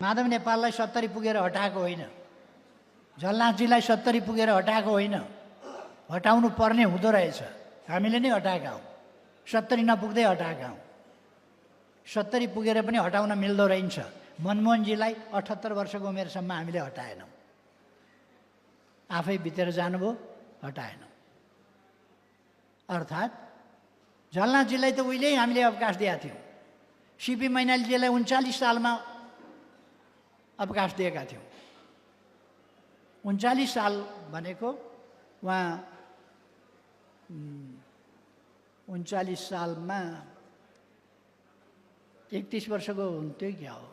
माधव नेपाललाई 70 पुगेर हटाएको होइन, झलनाथजीलाई 70 पुगेर हटाएको होइन, हटाउनु पर्ने हुँदो रहेछ। हामीले नै हटाएका हौँ, 70 नपुग्दै हटाएका हौँ। 70 पुगेर पनि हटाउन मिल्दो रहेछ। मनमोहनजीलाई 78 वर्षको उमेरसम्म हामीले हटाएनौँ, आफै बितेर जानुभयो, हटाएनौँ। अर्थात् झलनाथजीलाई त उहिल्यै हामीले अवकाश दिएका थियौँ। सिपी मैनालीजीलाई 39 सालमा अवकाश दिएका थियौँ। 39 साल भनेको उहाँ 39 सालमा 31 वर्षको हुन्थ्यो क्या हो,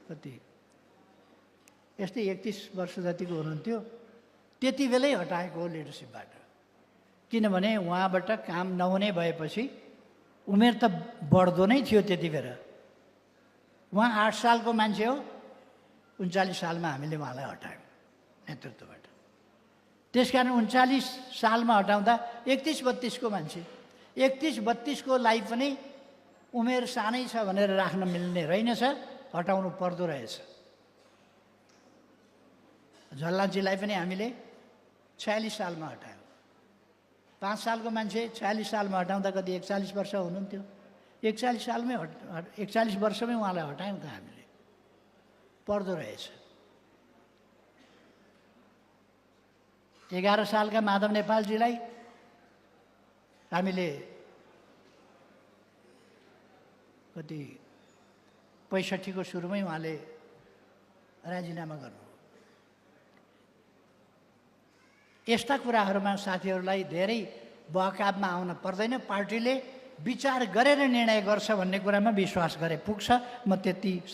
कति यस्तै 31 वर्ष जतिको हुनुहुन्थ्यो। त्यति बेलै हटाएको हो लिडरसिपबाट, किनभने उहाँबाट काम नहुने भएपछि उमेर त बढ्दो नै थियो। त्यति बेर उहाँ 8 सालको मान्छे हो, 39 सालमा हामीले उहाँलाई हटायौँ नेतृत्वबाट। त्यसकारण 39 सालमा हटाउँदा 31-32 को मान्छे, 31-32 को लागि पनि उमेर सानै छ भनेर राख्न मिल्ने रहेनछ, हटाउनु पर्दो रहेछ। झलनाथजीलाई पनि हामीले 46 सालमा हटायौँ। 5 सालको मान्छे 46 सालमा हटाउँदा कति 41 वर्ष हुनुहुन्थ्यो। 41 वर्षमै उहाँलाई हटायौँ त हामीले, पर्दो रहेछ। 11 सालका माधव नेपालजीलाई हामीले कति 65 को सुरुमै उहाँले राजीनामा गर्नु। यस्ता कुराहरूमा साथीहरूलाई धेरै बहकावमा आउन पर्दैन। पार्टीले विचार गरेर निर्णय गर्छ भन्ने कुरामा विश्वास गरे पुग्छ। म त्यति